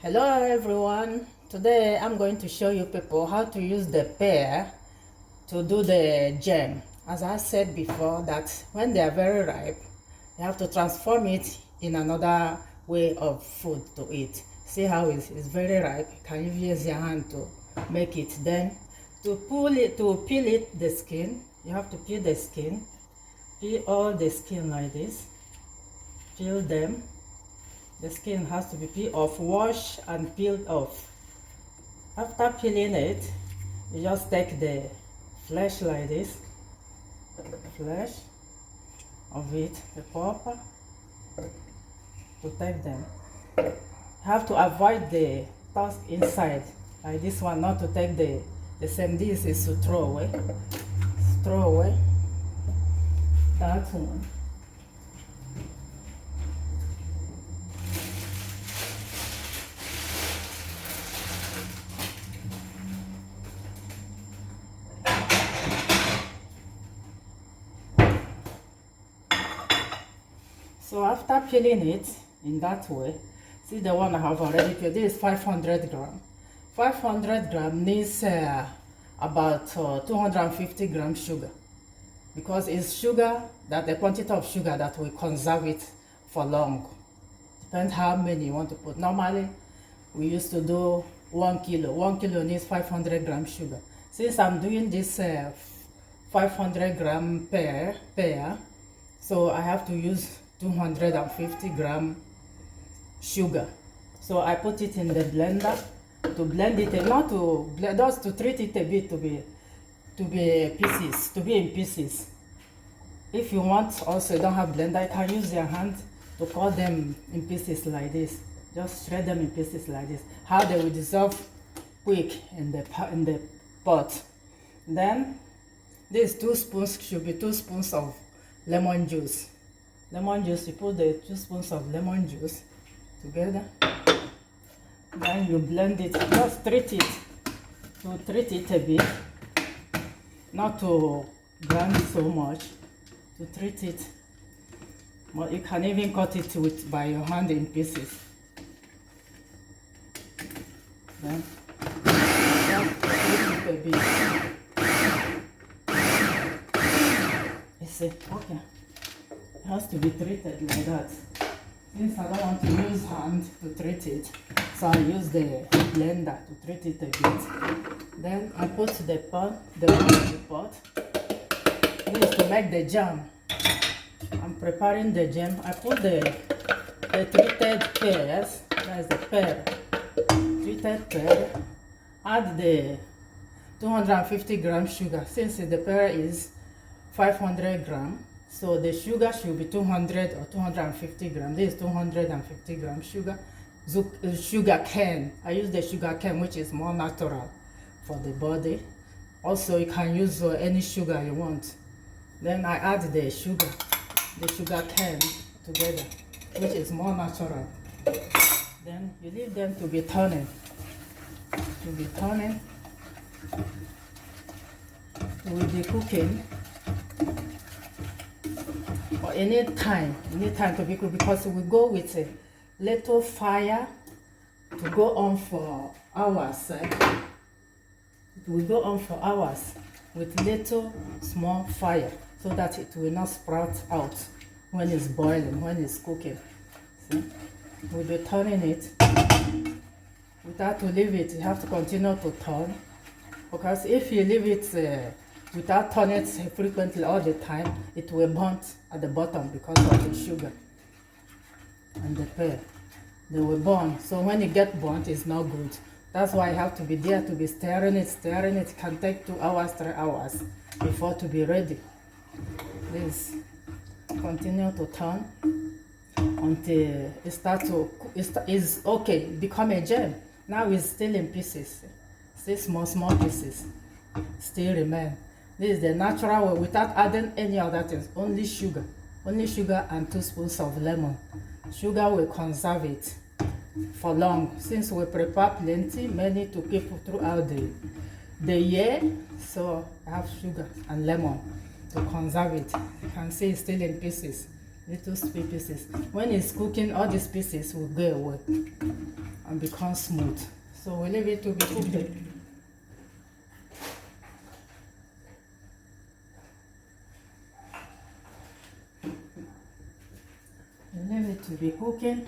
Hello everyone. Today I'm going to show you people how to use the pear to do the jam. As I said before, that when they are very ripe, you have to transform it in another way of food to eat. See how it's very ripe. You can use your hand to make it. Then to peel it the skin, you have to peel the skin. Peel all the skin like this. Peel them. The skin has to be peeled off, washed and peeled off. After peeling it, you just take the flesh like this, flesh of it, the pulp, to take them. You have to avoid the tusk inside, like this one, not to take the same. This is to throw away. Throw away that one. So after peeling it in that way, see the one I have already peeled. This is 500 gram. 500 gram needs about 250 gram sugar, because it's sugar, that the quantity of sugar that will conserve it for long. Depends how many you want to put. Normally, we used to do 1 kilo. 1 kilo needs 500 gram sugar. Since I'm doing this 500 gram pear, so I have to use 250 gram sugar. So I put it in the blender to blend it, not to blend, just to treat it a bit to be in pieces. If you want, also you don't have blender, you can use your hand to cut them in pieces like this. Just shred them in pieces like this. How they will dissolve quick in the pot. Then these 2 spoons should be 2 spoons of lemon juice. Lemon juice, you put the 2 spoons of lemon juice together. Then you blend it. Just treat it a bit, not to grind so much. To treat it, but you can even cut it by your hand in pieces. Then just treat it a bit. You see, okay. It has to be treated like that. Since I don't want to use hand to treat it, so I use the blender to treat it a bit. Then I put the pot. This is to make the jam. I'm preparing the jam. I put the treated pears. That's the pear. Treated pear. Add the 250 gram sugar. Since the pear is 500 gram, so the sugar should be 200 or 250 gram. This is 250 gram sugar. Sugar cane. I use the sugar cane, which is more natural for the body. Also, you can use any sugar you want. Then I add the sugar cane together, which is more natural. Then you leave them to be turning. Will be cooking. Or any time to be cooked, because we go with a little fire to go on for hours. We go on for hours with little small fire, so that it will not sprout out when it's boiling, when it's cooking. See? We'll be turning it. Without to leave it, you have to continue to turn, because if you leave it without turning it frequently all the time, it will burn at the bottom because of the sugar and the pear. They will burn. So when it gets burnt, it's not good. That's why you have to be there to be stirring it. It can take 2 hours, 3 hours before to be ready. Please continue to turn until it starts to is okay, become a jam. Now it's still in pieces. Still small pieces still remain. This is the natural way, without adding any other things. Only sugar and 2 spoons of lemon. Sugar will conserve it for long, since we prepare many to keep throughout the year. So I have sugar and lemon to conserve it. You can see it's still in pieces. little sweet pieces. When it's cooking, all these pieces will go away and become smooth. So we leave it to be cooking. We leave it to be cooking.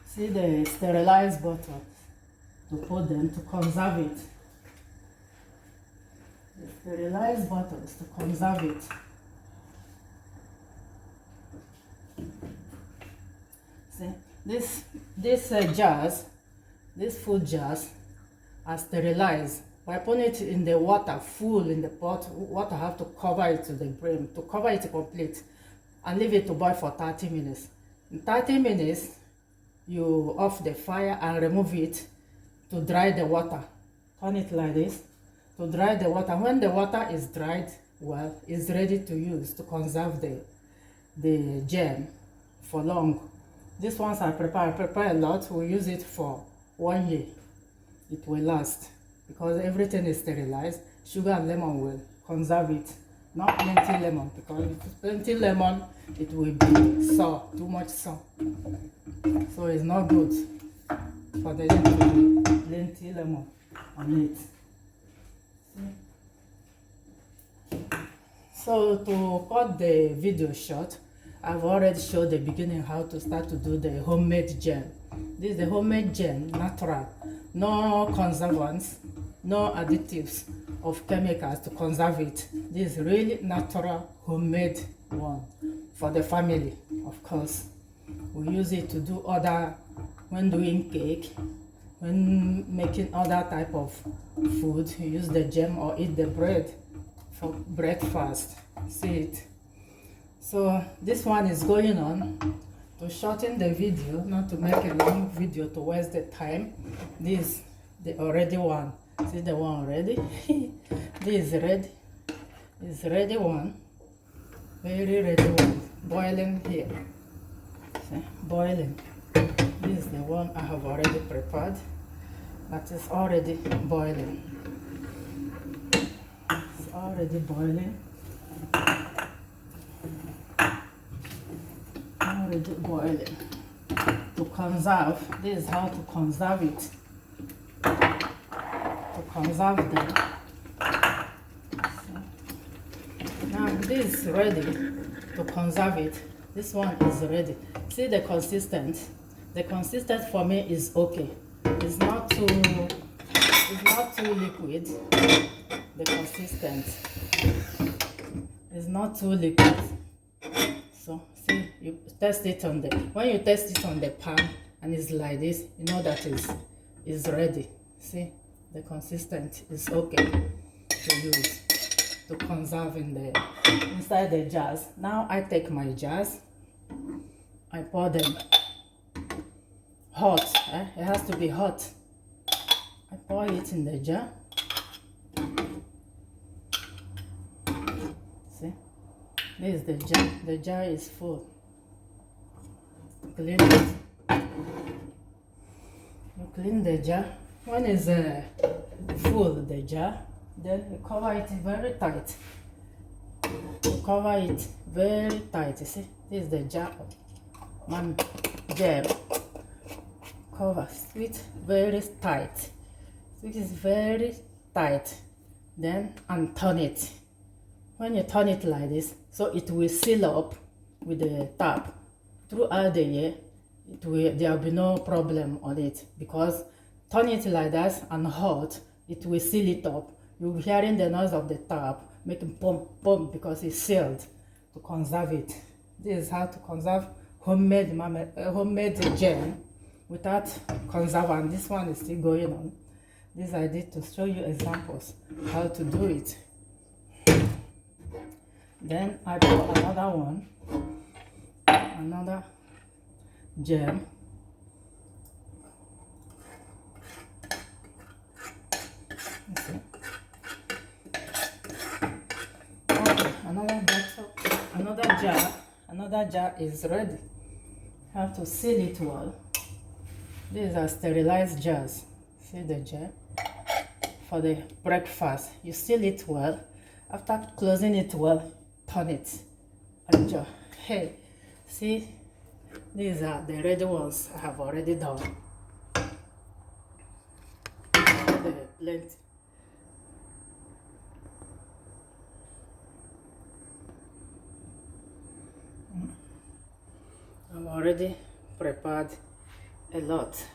See the sterilized bottles to put them to conserve it. The sterilized bottles to conserve it. See these jars, these food jars are sterilized. By putting it in the water, full in the pot, water have to cover it to the brim, to cover it complete, and leave it to boil for 30 minutes. In 30 minutes, you off the fire and remove it to dry the water. Turn it like this to dry the water. When the water is dried well, it's ready to use to conserve the jam for long. These ones I prepare a lot. We use it for 1 year. It will last because everything is sterilized. Sugar and lemon will conserve it. Not plenty lemon, because if it's plenty lemon, it will be sour, too much sour. So it's not good for the jam to be plenty lemon on it. See? So to cut the video short, I've already showed the beginning how to start to do the homemade jam. This is the homemade jam, natural, no conservants, no additives of chemicals to conserve it. This is really natural homemade one for the family, of course. We use it to do other, when doing cake, when making other type of food, you use the jam or eat the bread for breakfast. See it. So this one is going on to shorten the video, not to make a long video to waste the time. This the already one. See the one already? This is ready. It's ready one. Very ready one. Boiling here. See? Boiling. This is the one I have already prepared. That is already boiling. It's already boiling. Already boiling. To conserve. This is how to conserve it. To conserve them. Now this is ready to conserve it. This one is ready. See the consistency. The consistency for me is okay. It's not too liquid. The consistency is not too liquid. So see, you test it on the, when you test it on the pan and it's like this, you know that is ready. See, the consistency is okay to use to conserve in the inside the jars. Now I take my jars, I pour them hot. It has to be hot. I pour it in the jar. See, this is the jar. The jar is full. Clean it. You clean the jar. When it's full, the jar, then you cover it very tight. You cover it very tight. You see, this is the jar of jam. Cover it very tight. It is very tight. Then and turn it. When you turn it like this, so it will seal up with the tap throughout the year. There will be no problem on it, because turn it like that and hot, it will seal it up. You'll be hearing the noise of the tap making pump pump because it's sealed to conserve it. This is how to conserve homemade jam without conservant. This one is still going on. This I did to show you examples how to do it. Then I put another one, another jam. Okay, another bottle, another jar is ready. Have to seal it well. These are sterilized jars. See the jar for the breakfast. You seal it well. After closing it well, turn it. Enjoy. Hey, see, these are the ready ones I have already done. The plenty. I've already prepared a lot. See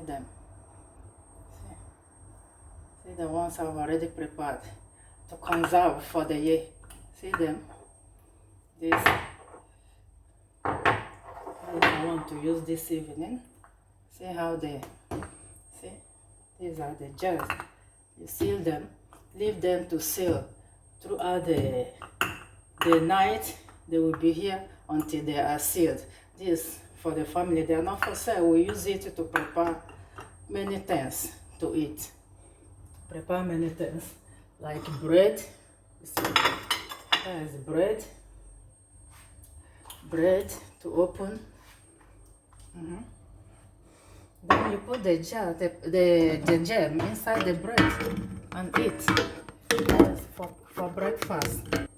them. See the ones I've already prepared to conserve for the year. See them. This I want to use this evening. See how they see. These are the jars. You seal them, leave them to seal throughout the night. They will be here until they are sealed. This for the family. They are not for sale. We use it to prepare many things to eat. Prepare many things like bread. See, that is bread. Bread to open. Then you put the jar, the jam inside the bread and eat. That's for breakfast.